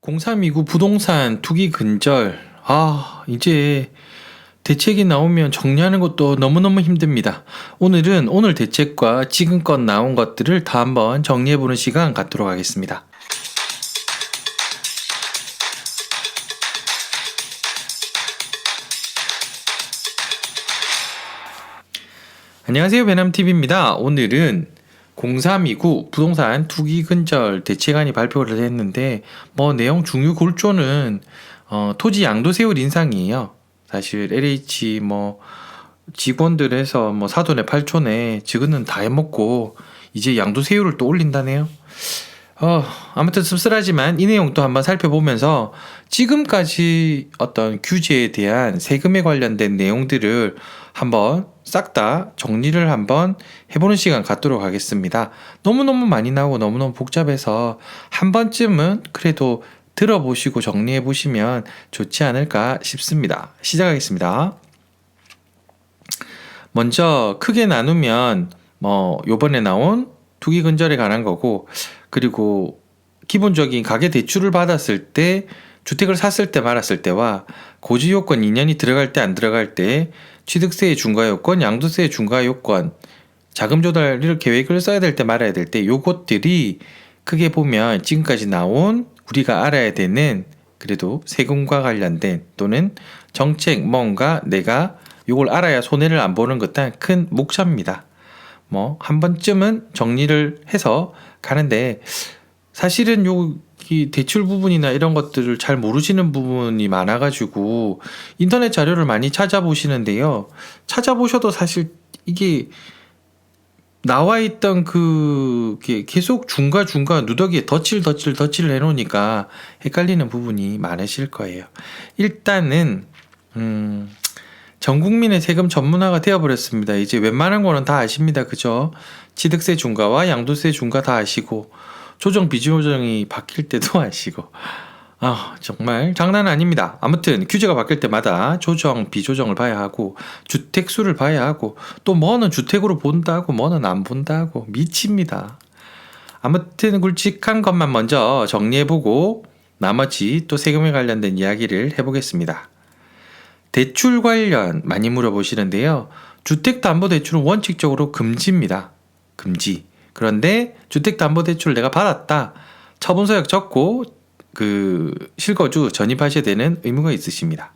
0329 부동산 투기 근절. 이제 대책이 나오면 정리하는 것도 너무너무 힘듭니다. 오늘은 오늘 대책과 지금껏 나온 것들을 다 한번 정리해보는 시간 갖도록 하겠습니다. 안녕하세요, 배남TV입니다. 오늘은 0329 부동산 투기 근절 대책안이 발표를 했는데 내용 중요 골조는 토지 양도세율 인상이에요. 사실 LH 직원들에서 사돈의 8촌에 지금은 다 해먹고 이제 양도세율을 또 올린다네요. 아무튼 씁쓸하지만 이 내용도 한번 살펴보면서 지금까지 어떤 규제에 대한 세금에 관련된 내용들을 한번 싹 다 정리를 한번 해보는 시간 갖도록 하겠습니다. 너무너무 많이 나오고 너무너무 복잡해서 한 번쯤은 그래도 들어보시고 정리해 보시면 좋지 않을까 싶습니다. 시작하겠습니다. 먼저 크게 나누면 요번에 나온 투기 근절에 관한 거고, 그리고 기본적인 가계 대출을 받았을 때 주택을 샀을 때 말았을 때와 고지 요건 2년이 들어갈 때 안 들어갈 때 취득세의 중과 요건, 양도세의 중과 요건, 자금 조달 계획을 써야 될 때 말아야 될 때 요것들이 크게 보면 지금까지 나온 우리가 알아야 되는 그래도 세금과 관련된 또는 정책 뭔가 내가 요걸 알아야 손해를 안 보는 것단 큰 목차입니다. 한 번쯤은 정리를 해서 가는데 사실은 여기 대출 부분이나 이런 것들을 잘 모르시는 부분이 많아가지고 인터넷 자료를 많이 찾아보시는데요. 찾아보셔도 사실 이게 나와 있던 그게 계속 중과 누더기에 덧칠 해놓으니까 헷갈리는 부분이 많으실 거예요. 일단은 전 국민의 세금 전문화가 되어버렸습니다. 이제 웬만한 거는 다 아십니다. 그죠? 취득세 중과와 양도세 중과 다 아시고 조정 비조정이 바뀔 때도 아시고 정말 장난 아닙니다. 아무튼 규제가 바뀔 때마다 조정 비조정을 봐야 하고 주택수를 봐야 하고 또 뭐는 주택으로 본다고 뭐는 안 본다고 미칩니다. 아무튼 굵직한 것만 먼저 정리해보고 나머지 또 세금에 관련된 이야기를 해보겠습니다. 대출 관련 많이 물어보시는데요. 주택담보대출은 원칙적으로 금지입니다. 금지. 그런데 주택담보대출을 내가 받았다. 처분서약 적고 실거주 전입하셔야 되는 의무가 있으십니다.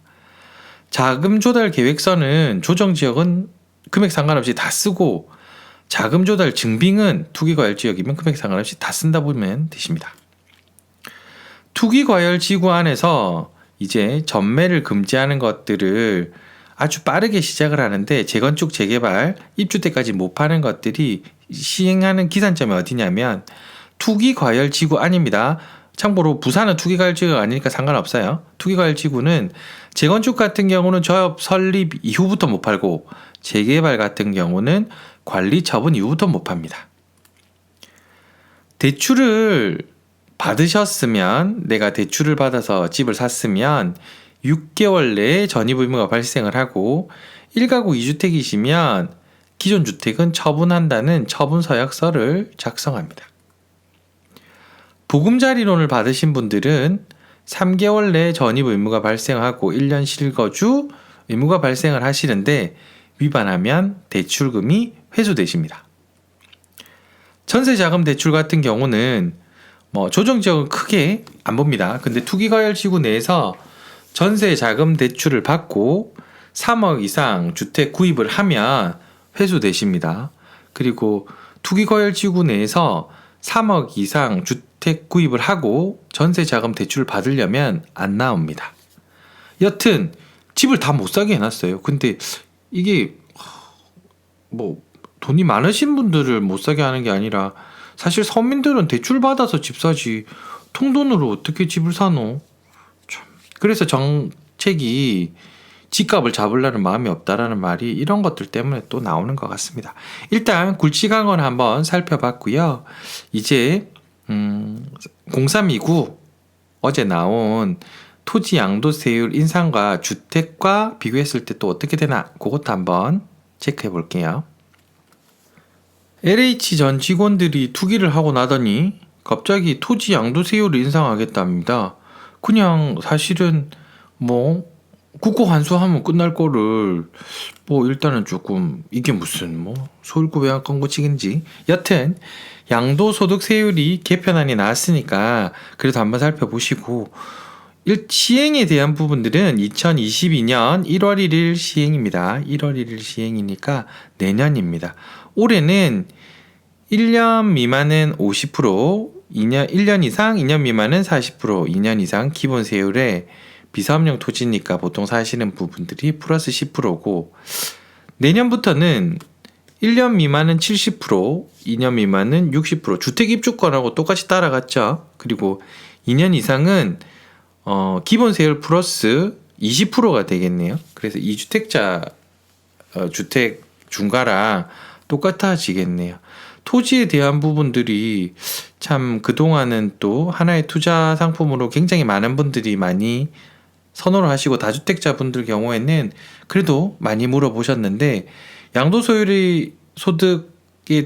자금 조달 계획서는 조정 지역은 금액 상관없이 다 쓰고 자금 조달 증빙은 투기 과열 지역이면 금액 상관없이 다 쓴다 보면 되십니다. 투기 과열 지구 안에서 이제 전매를 금지하는 것들을 아주 빠르게 시작을 하는데 재건축, 재개발, 입주 때까지 못 파는 것들이 시행하는 기산점이 어디냐면 투기과열지구 아닙니다. 참고로 부산은 투기과열지구가 아니니까 상관없어요. 투기과열지구는 재건축 같은 경우는 조합 설립 이후부터 못 팔고 재개발 같은 경우는 관리 처분 이후부터 못 팝니다. 대출을 받으셨으면 내가 대출을 받아서 집을 샀으면 6개월 내에 전입 의무가 발생을 하고 1가구 2주택이시면 기존 주택은 처분한다는 처분서약서를 작성합니다. 보금자리론을 받으신 분들은 3개월 내에 전입 의무가 발생하고 1년 실거주 의무가 발생을 하시는데 위반하면 대출금이 회수되십니다. 전세자금 대출 같은 경우는 조정지역은 크게 안 봅니다. 근데 투기과열지구 내에서 전세자금 대출을 받고 3억 이상 주택 구입을 하면 회수되십니다. 그리고 투기과열지구 내에서 3억 이상 주택 구입을 하고 전세자금 대출을 받으려면 안 나옵니다. 여튼 집을 다 못 사게 해놨어요. 근데 이게 돈이 많으신 분들을 못 사게 하는 게 아니라 사실 서민들은 대출 받아서 집 사지 통돈으로 어떻게 집을 사노? 참. 그래서 정책이 집값을 잡으려는 마음이 없다라는 말이 이런 것들 때문에 또 나오는 것 같습니다. 일단 굵직한 건 한번 살펴봤고요. 이제 0329 어제 나온 토지 양도세율 인상과 주택과 비교했을 때 또 어떻게 되나 그것도 한번 체크해 볼게요. LH 전 직원들이 투기를 하고 나더니 갑자기 토지 양도세율을 인상하겠답니다. 그냥 사실은 뭐 국고 환수하면 끝날 거를 뭐 일단은 조금 이게 무슨 뭐 서울구 외곽광고치기인지 여튼 양도소득세율이 개편안이 나왔으니까 그래도 한번 살펴보시고 시행에 대한 부분들은 2022년 1월 1일 시행입니다. 1월 1일 시행이니까 내년입니다. 올해는 1년 미만은 50%, 1년 이상, 2년 미만은 40%, 2년 이상 기본 세율에 비사업용 토지니까 보통 사시는 부분들이 플러스 10%고 내년부터는 1년 미만은 70%, 2년 미만은 60%, 주택 입주권하고 똑같이 따라갔죠. 그리고 2년 이상은 기본 세율 플러스 20%가 되겠네요. 그래서 2주택자 주택 중과랑 똑같아지겠네요. 토지에 대한 부분들이 참 그동안은 또 하나의 투자 상품으로 굉장히 많은 분들이 많이 선호를 하시고 다주택자 분들 경우에는 그래도 많이 물어보셨는데 양도소득에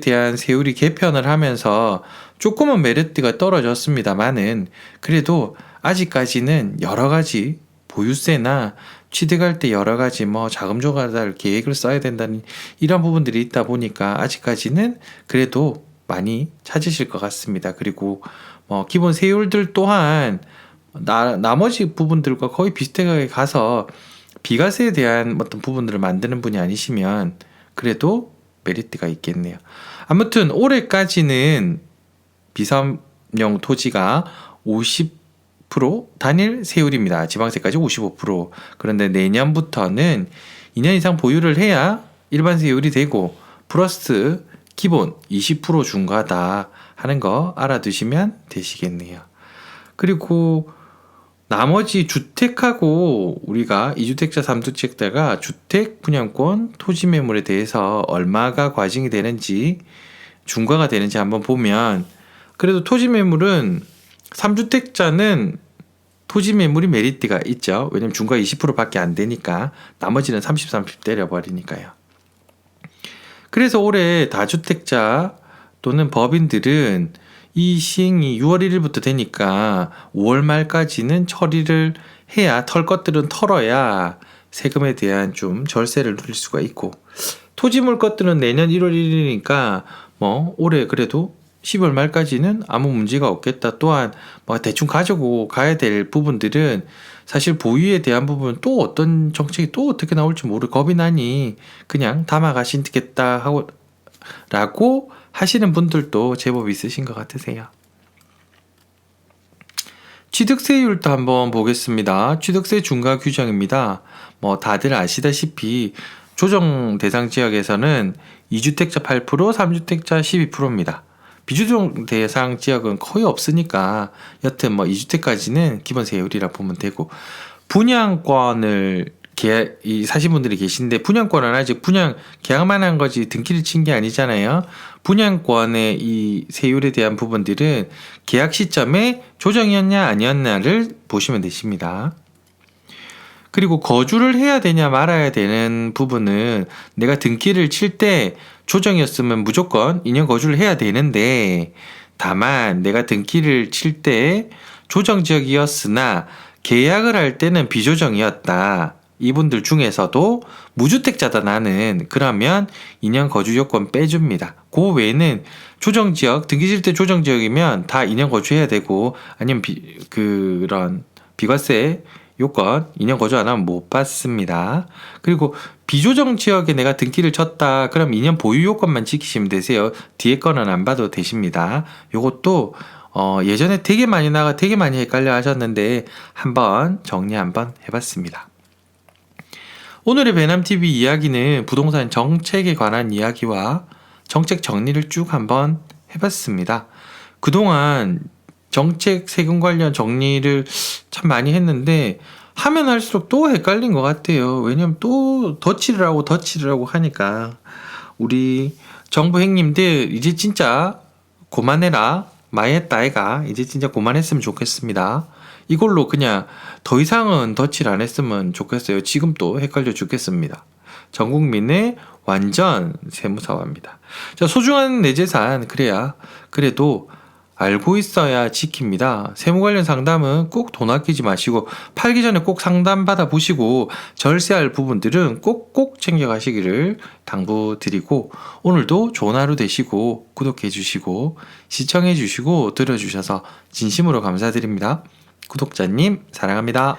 대한 세율이 개편을 하면서 조금은 메리트가 떨어졌습니다만은 그래도 아직까지는 여러 가지 보유세나 취득할 때 여러 가지 뭐 자금 조달 계획을 써야 된다는 이런 부분들이 있다 보니까 아직까지는 그래도 많이 찾으실 것 같습니다. 그리고 뭐 기본 세율들 또한 나머지 부분들과 거의 비슷하게 가서 비과세에 대한 어떤 부분들을 만드는 분이 아니시면 그래도 메리트가 있겠네요. 아무튼 올해까지는 비사업용 토지가 50% 단일 세율입니다. 지방세까지 55%. 그런데 내년부터는 2년 이상 보유를 해야 일반 세율이 되고 플러스 기본 20% 중과다 하는 거 알아두시면 되시겠네요. 그리고 나머지 주택하고 우리가 2주택자, 3주택자가 주택 분양권 토지 매물에 대해서 얼마가 과징이 되는지 중과가 되는지 한번 보면 그래도 토지 매물은 3주택자는 토지 매물이 메리트가 있죠. 왜냐면 중과 20%밖에 안 되니까 나머지는 30, 30 때려버리니까요. 그래서 올해 다주택자 또는 법인들은 이 시행이 6월 1일부터 되니까 5월 말까지는 처리를 해야 털 것들은 털어야 세금에 대한 좀 절세를 누릴 수가 있고 토지물 것들은 내년 1월 1일이니까 뭐 올해 그래도 10월 말까지는 아무 문제가 없겠다. 또한 뭐 대충 가지고 가야 될 부분들은 사실 보유에 대한 부분은 또 어떤 정책이 또 어떻게 나올지 겁이 나니 그냥 담아가시겠다 하고 라고 하시는 분들도 제법 있으신 것 같으세요. 취득세율도 한번 보겠습니다. 취득세 중과 규정입니다. 뭐 다들 아시다시피 조정 대상 지역에서는 2주택자 8%, 3주택자 12%입니다. 비조정 대상 지역은 거의 없으니까 여튼 뭐 2주택까지는 기본 세율이라 보면 되고 분양권을 사신 분들이 계신데 분양권은 아직 분양 계약만 한 거지 등기를 친 게 아니잖아요. 분양권의 이 세율에 대한 부분들은 계약 시점에 조정이었냐 아니었냐를 보시면 되십니다. 그리고 거주를 해야 되냐 말아야 되는 부분은 내가 등기를 칠 때 조정이었으면 무조건 2년 거주를 해야 되는데 다만 내가 등기를 칠 때 조정지역이었으나 계약을 할 때는 비조정이었다. 이분들 중에서도 무주택자다 나는 그러면 2년 거주 요건 빼줍니다. 그 외에는 조정지역 등기질 때 조정지역이면 다 2년 거주해야 되고 아니면 그런 비과세 요건 2년 거주 안 하면 못 받습니다. 그리고 비조정 지역에 내가 등기를 쳤다 그럼 2년 보유 요건만 지키시면 되세요. 뒤에 거는 안 봐도 되십니다. 요것도 예전에 되게 많이 헷갈려 하셨는데 한번 정리 한번 해봤습니다. 오늘의 배남TV 이야기는 부동산 정책에 관한 이야기와 정책 정리를 쭉 한번 해봤습니다. 그동안 정책 세금 관련 정리를 참 많이 했는데 하면 할수록 또 헷갈린 것 같아요. 왜냐면 또 덧칠을 하고 하니까 우리 정부 행님들 이제 진짜 그만해라 많이 했다 아이가 이제 진짜 그만했으면 좋겠습니다. 이걸로 그냥 더 이상은 덧칠 안 했으면 좋겠어요. 지금 또 헷갈려 죽겠습니다. 전 국민의 완전 세무사화입니다. 자, 소중한 내 재산 그래야 그래도 알고 있어야 지킵니다. 세무 관련 상담은 꼭 돈 아끼지 마시고 팔기 전에 꼭 상담 받아 보시고 절세할 부분들은 꼭꼭 챙겨 가시기를 당부드리고 오늘도 좋은 하루 되시고 구독해 주시고 시청해 주시고 들어주셔서 진심으로 감사드립니다. 구독자님 사랑합니다.